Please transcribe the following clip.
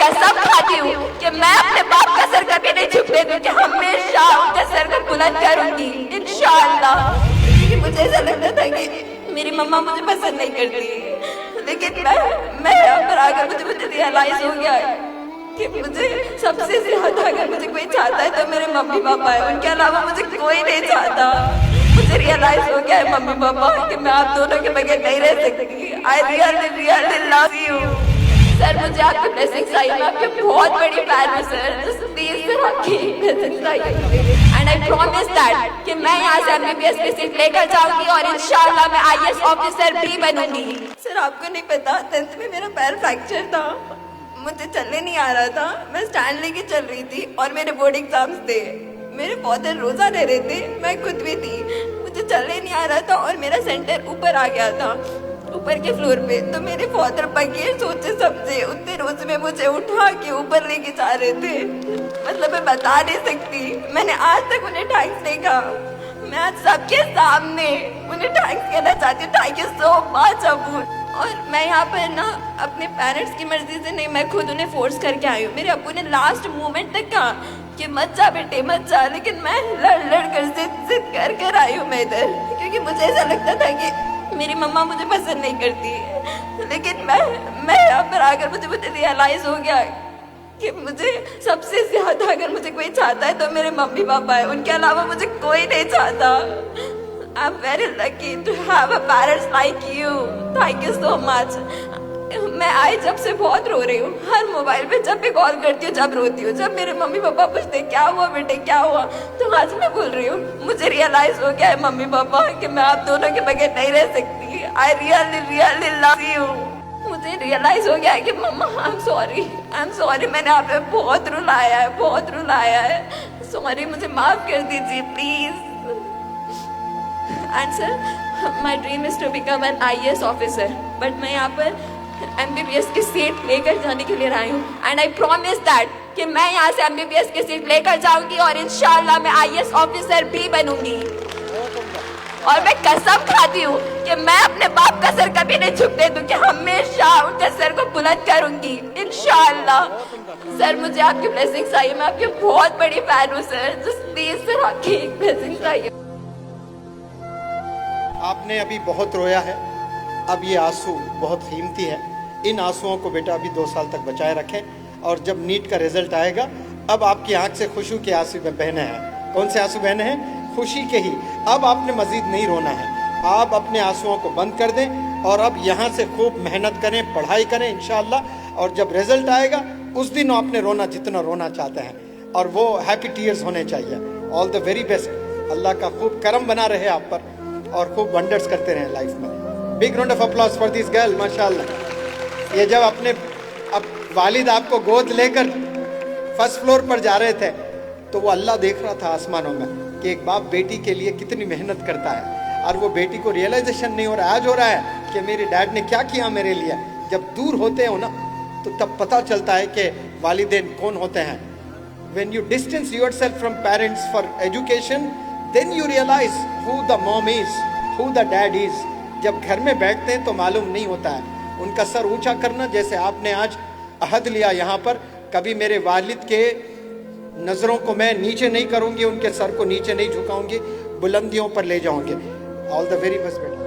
कसम खाती हूँ कि मैं अपने बाप का सर कभी नहीं झुकने दूंगी, हमेशा उनका सर को बुलंद करूंगी इंशाअल्लाह। क्योंकि मुझे ऐसा लगता था कि मेरी मम्मा मुझे पसंद नहीं करती, लेकिन मैं यहाँ पर आकर मुझे रियलाइज हो गया है कि मुझे सबसे ज्यादा अगर मुझे कोई चाहता है तो मेरे मम्मी पापा है, उनके अलावा मुझे कोई नहीं चाहता। मुझे रियलाइज हो गया है मम्मी पापा कि मैं आप दोनों के बगैर नहीं रह सकती। I really love you sir. मुझे आपकी ब्लेसिंग्स चाहिए, मैं आपकी बहुत बड़ी फैन हूँ सर। जस्ट प्लीज सर आपकी ब्लेसिंग्स चाहिए एंड आई प्रॉमिस दैट कि मैं यहाँ से एमबीबीएस की सीट लेकर जाऊंगी और इंशाल्लाह मैं आईएएस ऑफिसर भी बनूंगी। सर आपको नहीं पता 10th में मेरा पैर फ्रैक्चर था, मुझे चलने नहीं आ रहा था, मैं स्टैंड लेके चल रही थी और मेरे बोर्ड एग्जाम्स थे। मेरे फादर रोजा ले रहे थे, मैं खुद भी थी, मुझे चलने नहीं आ रहा था और मेरा सेंटर ऊपर आ गया था, ऊपर के फ्लोर पे। तो मेरे फादर बगैर सोचे समझे उतने रोज में मुझे उठा के ऊपर लेके जा रहे थे। मतलब मैं बता नहीं सकती, मैंने आज तक उन्हें थैंक्स नहीं कहा। मैं आज सबके सामने उन्हें थैंक्स कहना चाहती हूँ। Thank you so much Abu. और मैं यहाँ पर ना अपने पेरेंट्स की मर्जी से नहीं, मैं खुद उन्हें फोर्स करके आई हूँ। मेरे अब्बू ने लास्ट मोमेंट तक कहा कि मत जा बेटे मत जा, लेकिन मैं लड़ कर जिद कर आई हूँ मैं इधर, क्योंकि मुझे ऐसा लगता था कि मेरी मम्मा मुझे पसंद नहीं करती। लेकिन मैं यहाँ पर आकर मुझे रियलाइज हो गया कि मुझे सबसे ज्यादा अगर मुझे कोई चाहता है तो मेरे मम्मी पापा है, उनके अलावा मुझे कोई नहीं चाहता। I'm very lucky to have a parents like you. Thank you so much. मैं आई जब से बहुत रो रही हूँ, हर मोबाइल पे जब भी कॉल करती हूँ जब रोती हूँ, जब मेरे मम्मी पापा पूछते क्या हुआ बेटे क्या हुआ, तो आज मैं बोल रही हूँ मुझे रियलाइज हो गया है मम्मी पापा कि मैं आप दोनों के बगैर नहीं रह सकती। I really love you. मुझे रियलाइज हो गया है कि मम्मा आई एम सॉरी मैंने आप पे बहुत रुलाया है। सॉरी मुझे माफ कर दीजिए please. And sir my dream is to become an IAS officer, but मैं यहाँ पर MBBS की सीट लेकर जाने के लिए आई हूँ एंड आई प्रॉमिस दैट कि मैं यहाँ से MBBS की सीट लेकर जाऊंगी और इंशाल्लाह मैं IAS ऑफिसर भी बनूंगी। और मैं कसम खाती हूँ कि मैं अपने बाप का सर कभी नहीं झुकने दूंगी, हमेशा उनके सर को बुलंद करूंगी इंशाल्लाह। सर मुझे आपकी ब्लेसिंग्स चाहिए, मैं आपकी बहुत बड़ी फैन हूँ सर। जस्ट प्लीज सर आपकी ब्लेसिंग्स चाहिए। आपने अभी बहुत रोया है, अब ये आंसू बहुत कीमती है। इन आंसुओं को बेटा अभी 2 साल तक बचाए रखें और जब नीट का रिजल्ट आएगा अब आपकी आंख से खुशी के आंसू बहने हैं। कौन से आंसू बहने हैं? खुशी के ही। अब आपने मजीद नहीं रोना है, आप अपने आंसुओं को बंद कर दें और अब यहाँ से खूब मेहनत करें, पढ़ाई करें इंशाअल्लाह। और जब रिजल्ट आएगा उस दिन आपने रोना जितना रोना चाहते हैं और वो हैप्पी टीयर्स होने चाहिए। All the very best. अल्लाह का खूब करम बना रहे आप पर और खूब वंडर्स करते रहें लाइफ में। Big round of applause for this girl माशाल्लाह। ये जब अब वालिद आपको गोद लेकर फर्स्ट फ्लोर पर जा रहे थे तो वो अल्लाह देख रहा था आसमानों में कि एक बाप बेटी के लिए कितनी मेहनत करता है और वो बेटी को रियलाइजेशन नहीं हो रहा है। आज हो रहा है कि मेरे डैड ने क्या किया मेरे लिए। जब दूर होते हो ना तो तब पता चलता है कि वालिदैन कौन होते हैं। When you distance yourself from parents for education, then you realize who the mom is, who the dad is. जब घर में बैठते हैं तो मालूम नहीं होता है। उनका सर ऊंचा करना, जैसे आपने आज अहद लिया यहाँ पर, कभी मेरे वालिद के नज़रों को मैं नीचे नहीं करूँगी, उनके सर को नीचे नहीं झुकाऊंगी, बुलंदियों पर ले जाऊँगी। ऑल द वेरी बेस्ट बेटा।